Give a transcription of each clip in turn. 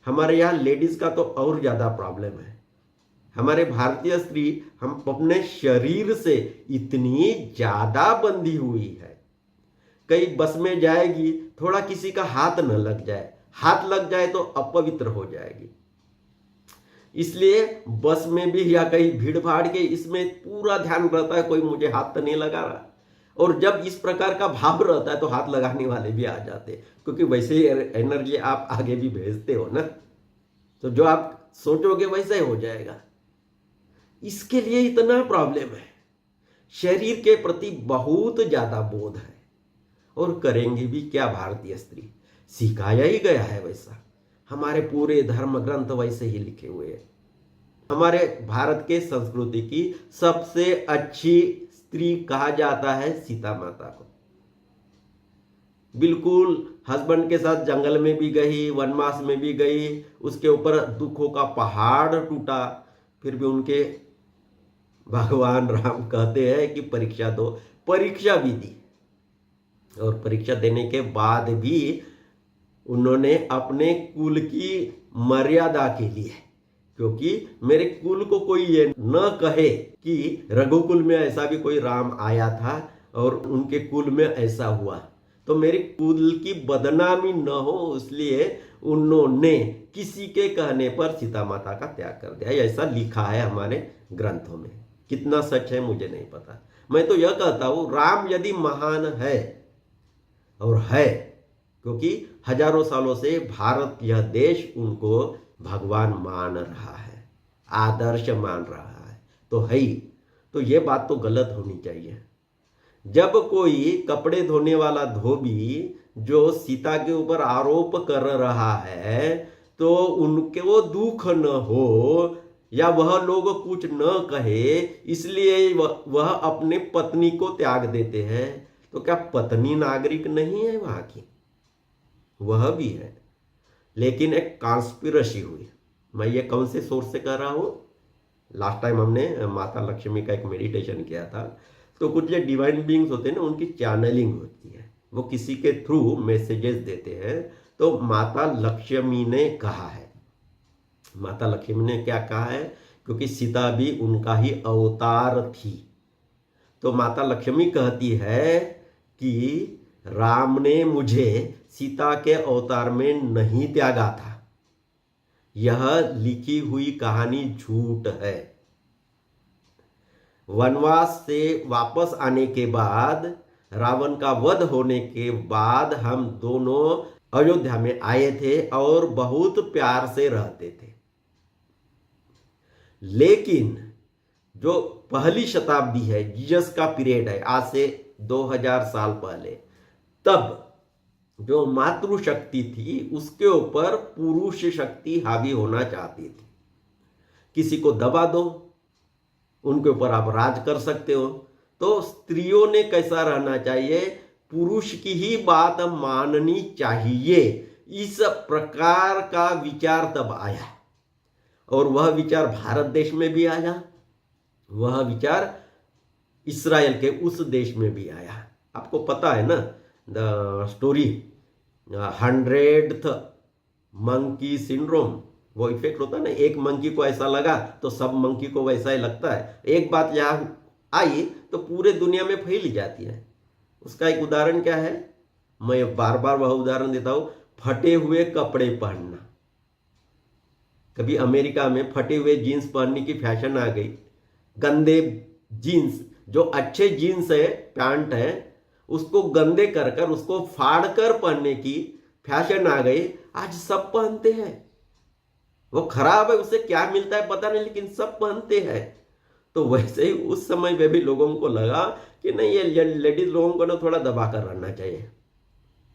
हमारे यहाँ लेडीज का तो और ज्यादा प्रॉब्लम है। हमारे भारतीय स्त्री हम अपने शरीर से इतनी ज्यादा बंधी हुई है, कहीं बस में जाएगी थोड़ा किसी का हाथ न लग जाए, हाथ लग जाए तो अपवित्र हो जाएगी। इसलिए बस में भी या कहीं भीड़ भाड़ के इसमें पूरा ध्यान रहता है कोई मुझे हाथ तो नहीं लगा रहा। और जब इस प्रकार का भाव रहता है तो हाथ लगाने वाले भी आ जाते हैं, क्योंकि वैसे ही एनर्जी आप आगे भी भेजते हो ना, तो जो आप सोचोगे वैसा ही हो जाएगा। इसके लिए इतना प्रॉब्लम है, शरीर के प्रति बहुत ज्यादा बोध है। और करेंगे भी क्या भारतीय स्त्री, सिखाया ही गया है वैसा, हमारे पूरे धर्म ग्रंथ वैसे ही लिखे हुए हैं। हमारे भारत के संस्कृति की सबसे अच्छी स्त्री कहा जाता है सीता माता को। बिल्कुल हस्बैंड के साथ जंगल में भी गई, वनवास में भी गई, उसके ऊपर दुखों का पहाड़ टूटा, फिर भी उनके भगवान राम कहते हैं कि परीक्षा दो, परीक्षा भी दी। और परीक्षा देने के बाद भी उन्होंने अपने कुल की मर्यादा के लिए, क्योंकि मेरे कुल को कोई ये न कहे कि रघुकुल में ऐसा भी कोई राम आया था और उनके कुल में ऐसा हुआ, तो मेरे कुल की बदनामी न हो, इसलिए उन्होंने किसी के कहने पर सीता माता का त्याग कर दिया। ऐसा लिखा है हमारे ग्रंथों में, कितना सच है मुझे नहीं पता। मैं तो यह कहता हूं राम यदि महान है, और है क्योंकि हजारों सालों से भारत यह देश उनको भगवान मान रहा है, आदर्श मान रहा है, तो है ही, तो ये बात तो गलत होनी चाहिए। जब कोई कपड़े धोने वाला धोबी जो सीता के ऊपर आरोप कर रहा है, तो उनके वो दुख न हो या वह लोग कुछ न कहे, इसलिए वह अपने पत्नी को त्याग देते हैं। तो क्या पत्नी नागरिक नहीं है वहां की? वह भी है, लेकिन एक कॉन्स्पिरेसी हुई। मैं ये कौन से सोर्स से कर रहा हूं? लास्ट टाइम हमने माता लक्ष्मी का एक मेडिटेशन किया था, तो कुछ जो डिवाइन बीइंग्स होते हैं ना, उनकी चैनलिंग होती है, वो किसी के थ्रू मैसेजेस देते हैं। तो माता लक्ष्मी ने कहा है, माता लक्ष्मी ने क्या कहा है, क्योंकि सीता भी उनका ही अवतार थी, तो माता लक्ष्मी कहती है कि राम ने मुझे सीता के अवतार में नहीं त्यागा था, यह लिखी हुई कहानी झूठ है। वनवास से वापस आने के बाद, रावण का वध होने के बाद हम दोनों अयोध्या में आए थे और बहुत प्यार से रहते थे। लेकिन जो पहली शताब्दी है, जीसस का पीरियड है, आज से 2000 साल पहले, तब जो मातृशक्ति थी उसके ऊपर पुरुष शक्ति हावी होना चाहती थी। किसी को दबा दो, उनके ऊपर आप राज कर सकते हो। तो स्त्रियों ने कैसा रहना चाहिए, पुरुष की ही बात माननी चाहिए, इस प्रकार का विचार तब आया। और वह विचार भारत देश में भी आया, वह विचार इस्राएल के उस देश में भी आया। आपको पता है ना the story 100th monkey syndrome, वो इफेक्ट होता है ना, एक मंकी को ऐसा लगा तो सब मंकी को वैसा ही लगता है। एक बात यहां आई तो पूरे दुनिया में फैल जाती है। उसका एक उदाहरण क्या है, मैं बार बार वह उदाहरण देता हूं, फटे हुए कपड़े पहनना। कभी अमेरिका में फटे हुए जीन्स पहनने की फैशन आ गई, गंदे जीन्स, जो अच्छे जीन्स है, पैंट है, उसको गंदे कर कर उसको फाड़ कर पहनने की फैशन आ गई। आज सब पहनते हैं, वो खराब है, उससे क्या मिलता है पता नहीं, लेकिन सब पहनते हैं। तो वैसे ही उस समय में भी लोगों को लगा कि नहीं, ये लेडीज लोगों को ना थोड़ा दबा कर रहना चाहिए,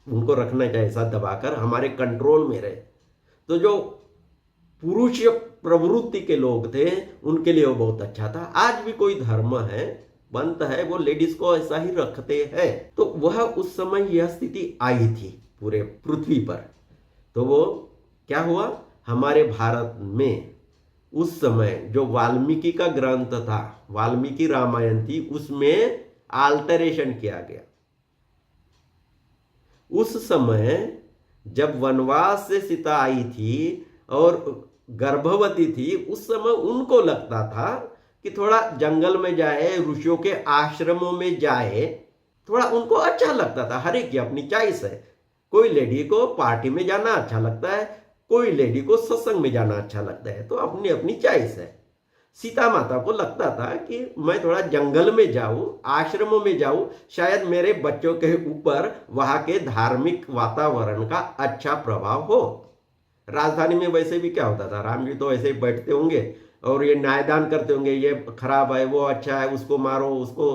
उनको रखना चाहिए ऐसा दबाकर, हमारे कंट्रोल में रहे। तो जो पुरुष प्रवृत्ति के लोग थे उनके लिए वो बहुत अच्छा था। आज भी कोई धर्म है, पंथ है, वो लेडीज को ऐसा ही रखते हैं। तो वह उस समय यह स्थिति आई थी पूरे पृथ्वी पर। तो वो क्या हुआ, हमारे भारत में उस समय जो वाल्मीकि का ग्रंथ था, वाल्मीकि रामायण थी, उसमें आल्टरेशन किया गया। उस समय जब वनवास से सीता आई थी और गर्भवती थी, उस समय उनको लगता था कि थोड़ा जंगल में जाए, ऋषियों के आश्रमों में जाए, थोड़ा उनको अच्छा लगता था। हर एक की अपनी चॉइस है। कोई लेडी को पार्टी में जाना अच्छा लगता है, कोई लेडी को सत्संग में जाना अच्छा लगता है, तो अपनी अपनी चॉइस है। सीता माता को लगता था कि मैं थोड़ा जंगल में जाऊं, आश्रमों में जाऊं, शायद मेरे बच्चों के ऊपर वहां के धार्मिक वातावरण का अच्छा प्रभाव हो। राजधानी में वैसे भी क्या होता था, राम जी तो ऐसे ही बैठते होंगे और ये न्यायदान करते होंगे, ये खराब है, वो अच्छा है, उसको मारो, उसको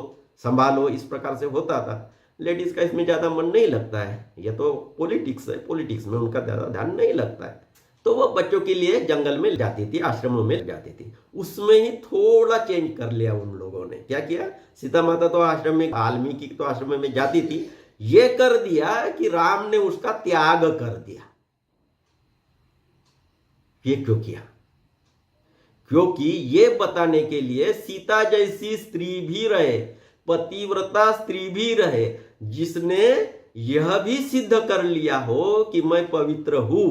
संभालो, इस प्रकार से होता था। लेडीज का इसमें ज्यादा मन नहीं लगता है, ये तो पॉलिटिक्स है, पॉलिटिक्स में उनका ज्यादा ध्यान नहीं लगता है। तो वो बच्चों के लिए जंगल में जाती थी, आश्रमों में जाती थी। उसमें ही थोड़ा चेंज कर लिया उन लोगों ने। क्या किया, सीता माता तो आश्रम में, वाल्मीकि तो आश्रम में जाती थी, ये कर दिया कि राम ने उसका त्याग कर दिया। ये क्यों किया? क्योंकि ये बताने के लिए सीता जैसी स्त्री भी रहे, पतिव्रता स्त्री भी रहे, जिसने यह भी सिद्ध कर लिया हो कि मैं पवित्र हूं।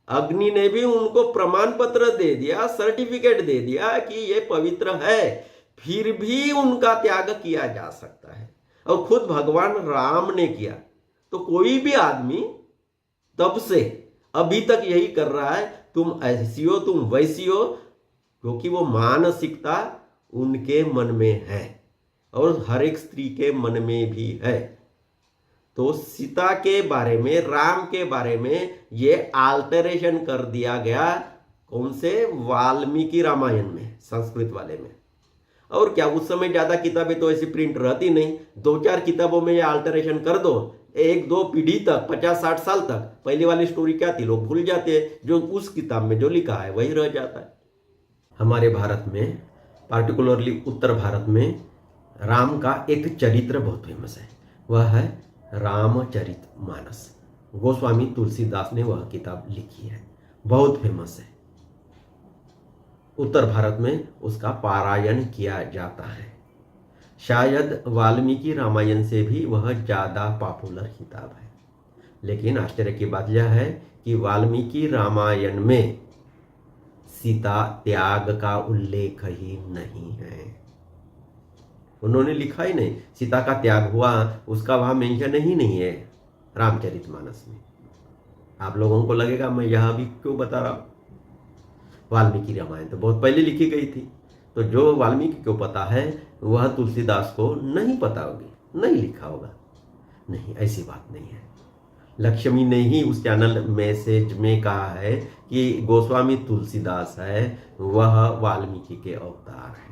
अग्नि ने भी उनको प्रमाण पत्र दे दिया, सर्टिफिकेट दे दिया कि ये पवित्र है, फिर भी उनका त्याग किया जा सकता है। और खुद भगवान राम ने किया। तो कोई भी आदमी तब से अभी तक यही कर रहा है, तुम ऐसी हो, तुम वैसी हो, क्योंकि वो मानसिकता उनके मन में है और हर एक स्त्री के मन में भी है। तो सीता के बारे में, राम के बारे में ये आल्टरेशन कर दिया गया। कौन से? वाल्मीकि रामायण में, संस्कृत वाले में। और क्या उस समय ज्यादा किताबें तो ऐसी प्रिंट रहती नहीं, 2-4 किताबों में ये आल्टरेशन कर दो, 1-2 पीढ़ी तक, 50-60 साल तक पहले वाली स्टोरी क्या थी लोग भूल जाते हैं, जो उस किताब में जो लिखा है वही रह जाता है। हमारे भारत में, पार्टिकुलरली उत्तर भारत में, राम का एक चरित्र बहुत फेमस है, वह है रामचरितमानस। गोस्वामी तुलसीदास ने वह किताब लिखी है, बहुत फेमस है। उत्तर भारत में उसका पारायण किया जाता है। शायद वाल्मीकि रामायण से भी वह ज़्यादा पॉपुलर किताब है। लेकिन आश्चर्य की बात यह है कि वाल्मीकि रामायण में सीता त्याग का उल्लेख ही नहीं है। उन्होंने लिखा ही नहीं, सीता का त्याग हुआ उसका वहां मेंशन ही नहीं है रामचरितमानस में। आप लोगों को लगेगा मैं यह भी क्यों बता रहा हूं, वाल्मीकि रामायण तो बहुत पहले लिखी गई थी, तो जो वाल्मीकि को पता है वह तुलसीदास को नहीं पता होगी, नहीं लिखा होगा। नहीं, ऐसी बात नहीं है। लक्ष्मी ने ही उस चैनल मैसेज में कहा है कि गोस्वामी तुलसीदास है वह वाल्मीकि के अवतार है।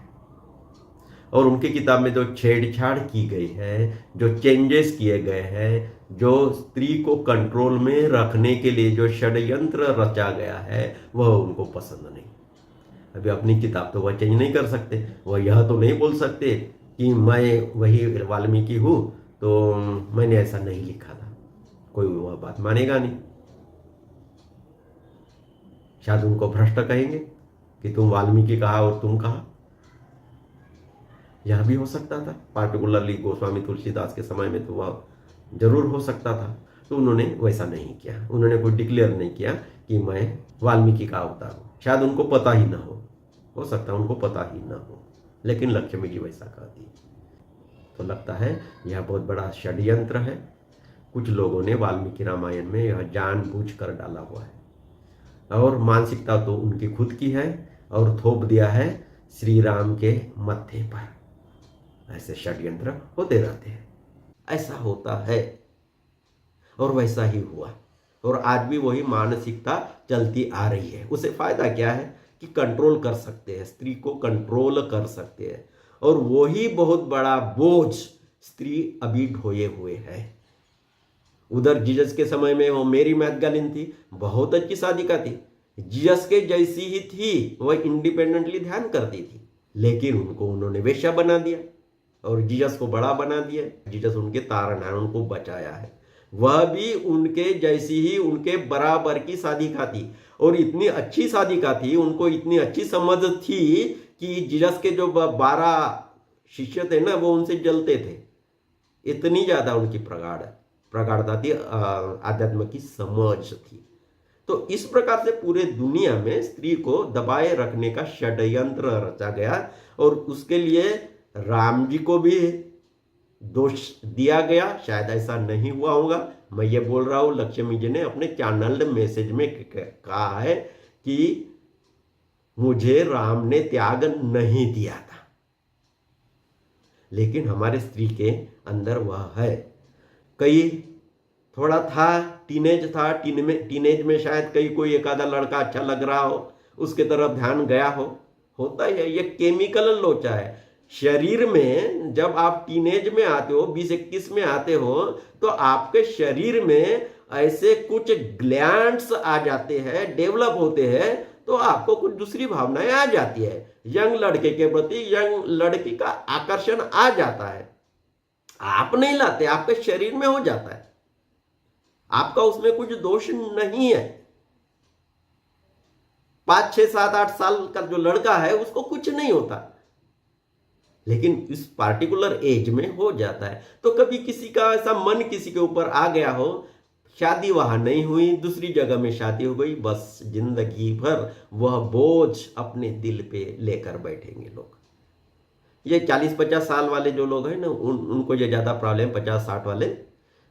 और उनकी किताब में जो छेड़छाड़ की गई है, जो चेंजेस किए गए हैं, जो स्त्री को कंट्रोल में रखने के लिए जो षड्यंत्र रचा गया है, वह उनको पसंद नहीं। अभी अपनी किताब तो वह चेंज नहीं कर सकते, वह यह तो नहीं बोल सकते कि मैं वही वाल्मीकि हूँ तो मैंने ऐसा नहीं लिखा था, कोई वह बात मानेगा नहीं। शायद उनको भ्रष्ट कहेंगे कि तुम वाल्मीकि कहा और तुम कहा। यह भी हो सकता था, पार्टिकुलरली गोस्वामी तुलसीदास के समय में तो वह जरूर हो सकता था। तो उन्होंने वैसा नहीं किया, उन्होंने कोई डिक्लेयर नहीं किया कि मैं वाल्मीकि का अवतार हूँ। शायद उनको पता ही ना हो सकता है उनको पता ही ना हो, लेकिन लक्ष्मी जी वैसा कहती। तो लगता है यह बहुत बड़ा षड्यंत्र है। कुछ लोगों ने वाल्मीकि रामायण में यह जानबूझ कर डाला हुआ है और मानसिकता तो उनकी खुद की है और थोप दिया है श्री राम के मत्थे पर। ऐसे षड्यंत्र होते रहते हैं, ऐसा होता है और वैसा ही हुआ। और आज भी वही मानसिकता चलती आ रही है। उसे फायदा क्या है कि कंट्रोल कर सकते हैं, स्त्री को कंट्रोल कर सकते हैं, और वही बहुत बड़ा बोझ स्त्री अभी ढोए हुए है। उधर जीसस के समय में वो मेरी मैगदलीन थी, बहुत अच्छी साधिका थी, जीसस के जैसी ही थी, वह इंडिपेंडेंटली ध्यान करती थी, लेकिन उनको उन्होंने वेश्या बना दिया और जीसस को बड़ा बना दिया। जीसस उनके तारणहार, उनको बचाया है। वह भी उनके जैसी ही, उनके बराबर की साधिका थी और इतनी अच्छी साधिका थी, उनको इतनी अच्छी समझ थी कि जीसस के जो 12 शिष्य थे ना, वो उनसे जलते थे। इतनी ज्यादा उनकी प्रगाढ़ता थी, आध्यात्म की समझ थी। तो इस प्रकार से पूरे दुनिया में स्त्री को दबाए रखने का षड्यंत्र रचा गया और उसके लिए राम जी को भी दोष दिया गया। शायद ऐसा नहीं हुआ होगा, मैं ये बोल रहा हूं। लक्ष्मी जी ने अपने चैनल मैसेज में कहा है कि मुझे राम ने त्याग नहीं दिया था, लेकिन हमारे स्त्री के अंदर वह है। कई थोड़ा था, टीनेज में शायद कई कोई एक आधा लड़का अच्छा लग रहा हो, उसके तरफ ध्यान गया हो, होता ही है। ये केमिकल लोचा है शरीर में। जब आप टीनेज में आते हो, 20-21 में आते हो, तो आपके शरीर में ऐसे कुछ ग्लैंड्स आ जाते हैं, डेवलप होते हैं, तो आपको कुछ दूसरी भावनाएं आ जाती है। यंग लड़के के प्रति यंग लड़की का आकर्षण आ जाता है। आप नहीं लाते, आपके शरीर में हो जाता है, आपका उसमें कुछ दोष नहीं है। 5, 6, 7, 8 साल का जो लड़का है उसको कुछ नहीं होता, लेकिन इस पार्टिकुलर एज में हो जाता है। तो कभी किसी का ऐसा मन किसी के ऊपर आ गया हो, शादी वहां नहीं हुई, दूसरी जगह में शादी हो गई, बस जिंदगी भर वह बोझ अपने दिल पे लेकर बैठेंगे लोग। ये 40-50 साल वाले जो लोग हैं ना, उनको ये ज्यादा प्रॉब्लम, 50-60 वाले।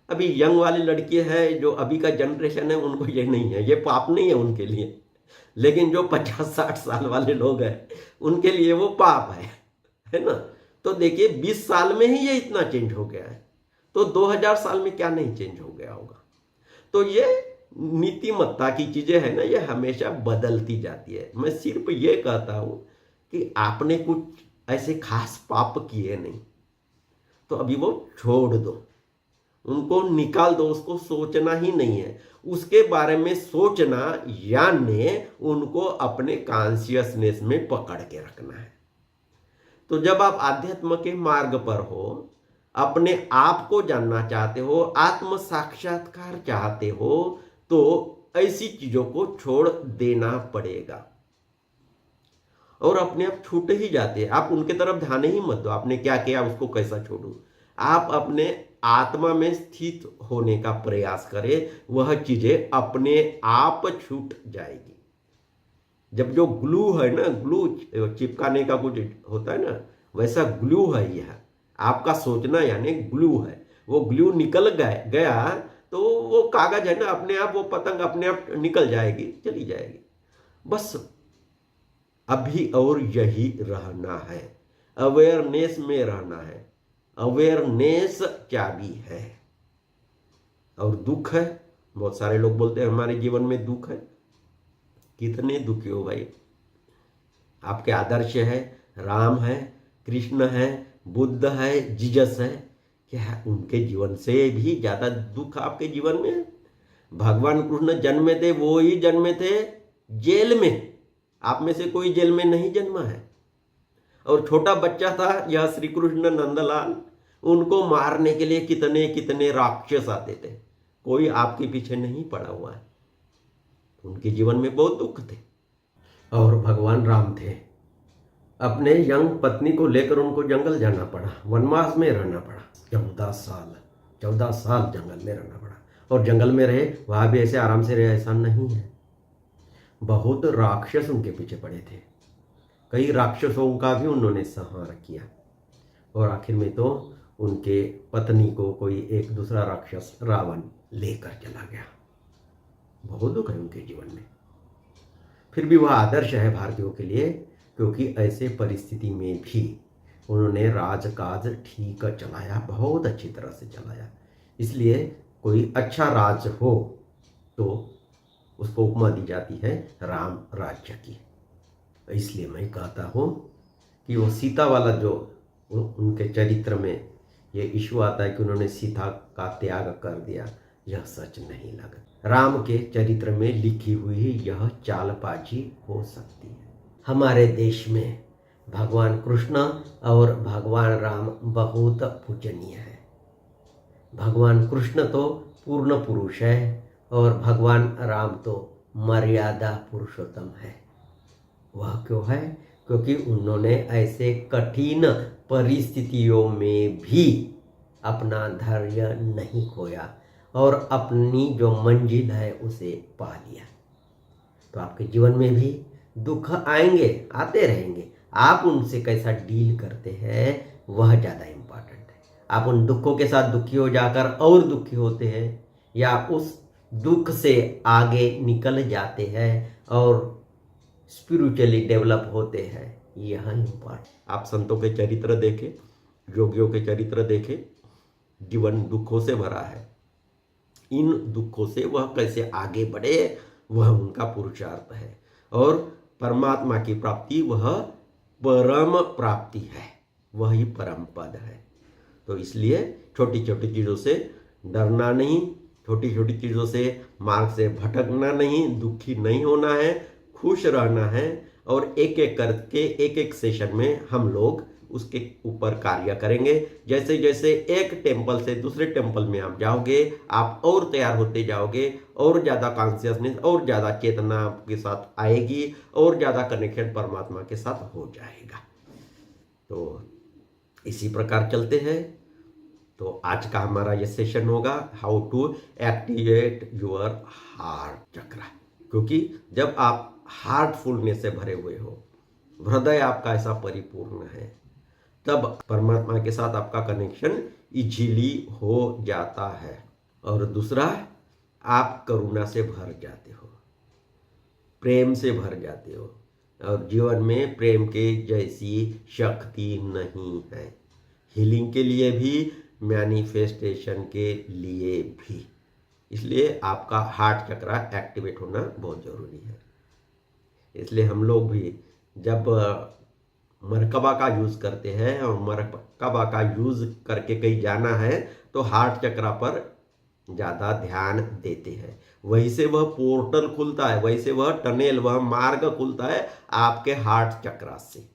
अभी यंग वाली लड़की है जो अभी का जनरेशन है, उनको ये नहीं है, ये पाप नहीं है उनके लिए। लेकिन जो 50-60 साल वाले लोग हैं उनके लिए वो पाप है ना। तो देखिए 20 साल में ही ये इतना चेंज हो गया है, तो 2000 साल में क्या नहीं चेंज हो गया होगा। तो ये नीतिमत्ता की चीजें है ना, ये हमेशा बदलती जाती है। मैं सिर्फ ये कहता हूं कि आपने कुछ ऐसे खास पाप किए नहीं, तो अभी वो छोड़ दो, उनको निकाल दो, उसको सोचना ही नहीं है। उसके बारे में सोचना यानी उनको अपने कॉन्शियसनेस में पकड़ के रखना है। तो जब आप आध्यात्म के मार्ग पर हो, अपने आप को जानना चाहते हो, आत्म साक्षात्कार चाहते हो, तो ऐसी चीजों को छोड़ देना पड़ेगा और अपने आप छूट ही जाते हैं। आप उनके तरफ ध्यान ही मत दो, आपने क्या किया, उसको कैसा छोड़ू। आप अपने आत्मा में स्थित होने का प्रयास करें, वह चीजें अपने आप छूट जाएगी। जब जो ग्लू है ना, ग्लू चिपकाने का कुछ होता है ना, वैसा ग्लू है यह। आपका सोचना यानी ग्लू है, वो ग्लू निकल गया तो वो कागज है ना, अपने आप वो पतंग अपने आप निकल जाएगी, चली जाएगी। बस अभी और यही रहना है, अवेयरनेस में रहना है। अवेयरनेस चाबी है। और दुख है, बहुत सारे लोग बोलते हैं हमारे जीवन में दुख है। कितने दुखी हो भाई। आपके आदर्श है, राम है, कृष्ण है, बुद्ध है, जीसस है, क्या उनके जीवन से भी ज्यादा दुख आपके जीवन में है? भगवान कृष्ण जन्मे थे, वो ही जन्मे थे जेल में। आप में से कोई जेल में नहीं जन्मा है। और छोटा बच्चा था यह श्री कृष्ण नंदलाल, उनको मारने के लिए कितने कितने राक्षस आते थे, कोई आपके पीछे नहीं पड़ा हुआ है। उनके जीवन में बहुत दुख थे। और भगवान राम थे, अपने यंग पत्नी को लेकर उनको जंगल जाना पड़ा, वनवास में रहना पड़ा। 14 साल जंगल में रहना पड़ा। और जंगल में रहे, वहां भी ऐसे आराम से रहे ऐसा नहीं है, बहुत राक्षस उनके पीछे पड़े थे। कई राक्षसों का भी उन्होंने संहार किया और आखिर में तो उनके पत्नी को कोई एक दूसरा राक्षस रावण लेकर चला गया। बहुत दुख है उनके जीवन में। फिर भी वह आदर्श है भारतीयों के लिए, क्योंकि ऐसे परिस्थिति में भी उन्होंने राजकाज ठीक चलाया, बहुत अच्छी तरह से चलाया। इसलिए कोई अच्छा राज हो तो उसको उपमा दी जाती है राम राज्य की। इसलिए मैं कहता हूँ कि वो सीता वाला जो उनके चरित्र में ये इशू आता है कि उन्होंने सीता का त्याग कर दिया, यह सच नहीं लगा। राम के चरित्र में लिखी हुई यह चालबाजी हो सकती है। हमारे देश में भगवान कृष्ण और भगवान राम बहुत पूजनीय है। भगवान कृष्ण तो पूर्ण पुरुष है और भगवान राम तो मर्यादा पुरुषोत्तम है। वह क्यों है? क्योंकि उन्होंने ऐसे कठिन परिस्थितियों में भी अपना धैर्य नहीं खोया और अपनी जो मंजिल है उसे पा लिया। तो आपके जीवन में भी दुख आएंगे, आते रहेंगे। आप उनसे कैसा डील करते हैं वह ज़्यादा इम्पोर्टेंट है। आप उन दुखों के साथ दुखी हो जाकर और दुखी होते हैं, या उस दुख से आगे निकल जाते हैं और स्पिरिचुअली डेवलप होते हैं, यह इम्पोर्टेंट। आप संतों के चरित्र देखें, योगियों के चरित्र देखें, जीवन दुखों से भरा है। इन दुखों से वह कैसे आगे बढ़े, वह उनका पुरुषार्थ है। और परमात्मा की प्राप्ति वह परम प्राप्ति है, वही परम पद है। तो इसलिए छोटी छोटी चीज़ों से डरना नहीं, छोटी छोटी चीज़ों से मार्ग से भटकना नहीं, दुखी नहीं होना है, खुश रहना है। और एक एक करके एक एक सेशन में हम लोग उसके ऊपर कार्य करेंगे। जैसे जैसे एक टेम्पल से दूसरे टेम्पल में आप जाओगे, आप और तैयार होते जाओगे, और ज़्यादा कॉन्शियसनेस और ज़्यादा चेतना आपके साथ आएगी, और ज़्यादा कनेक्शन परमात्मा के साथ हो जाएगा। तो इसी प्रकार चलते हैं। तो आज का हमारा ये सेशन होगा how to activate your heart chakra. क्योंकि जब आप हार्टफुलनेस से भरे हुए हो, हृदय आपका ऐसा परिपूर्ण है, तब परमात्मा के साथ आपका कनेक्शन इजीली हो जाता है। और दूसरा, आप करुणा से भर जाते हो, प्रेम से भर जाते हो, और जीवन में प्रेम के जैसी शक्ति नहीं है, हीलिंग के लिए भी, मैनिफेस्टेशन के लिए भी। इसलिए आपका हार्ट चक्र एक्टिवेट होना बहुत ज़रूरी है। इसलिए हम लोग भी जब मरकबा का यूज़ करते हैं और मरकबा का यूज़ करके कहीं जाना है, तो हार्ट चक्र पर ज़्यादा ध्यान देते हैं। वहीं से वह पोर्टल खुलता है, वहीं से वह टनेल, वह मार्ग खुलता है आपके हार्ट चक्र से।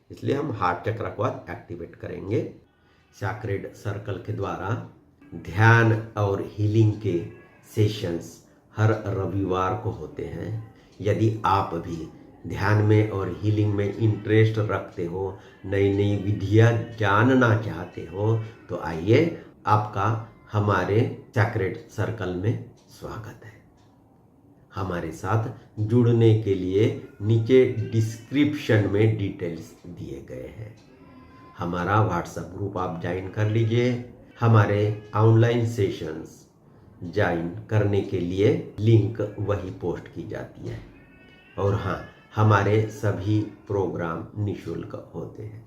इसलिए हम हार्ट चक्र को आज एक्टिवेट करेंगे। सैक्रेड सर्कल के द्वारा ध्यान और हीलिंग के सेशंस हर रविवार को होते हैं। यदि आप भी ध्यान में और हीलिंग में इंटरेस्ट रखते हो, नई नई विधियाँ जानना चाहते हो, तो आइए, आपका हमारे सैक्रेड सर्कल में स्वागत है। हमारे साथ जुड़ने के लिए नीचे डिस्क्रिप्शन में डिटेल्स दिए गए हैं। हमारा व्हाट्सएप ग्रुप आप ज्वाइन कर लीजिए। हमारे ऑनलाइन सेशंस ज्वाइन करने के लिए लिंक वही पोस्ट की जाती है। और हाँ, हमारे सभी प्रोग्राम निःशुल्क होते हैं।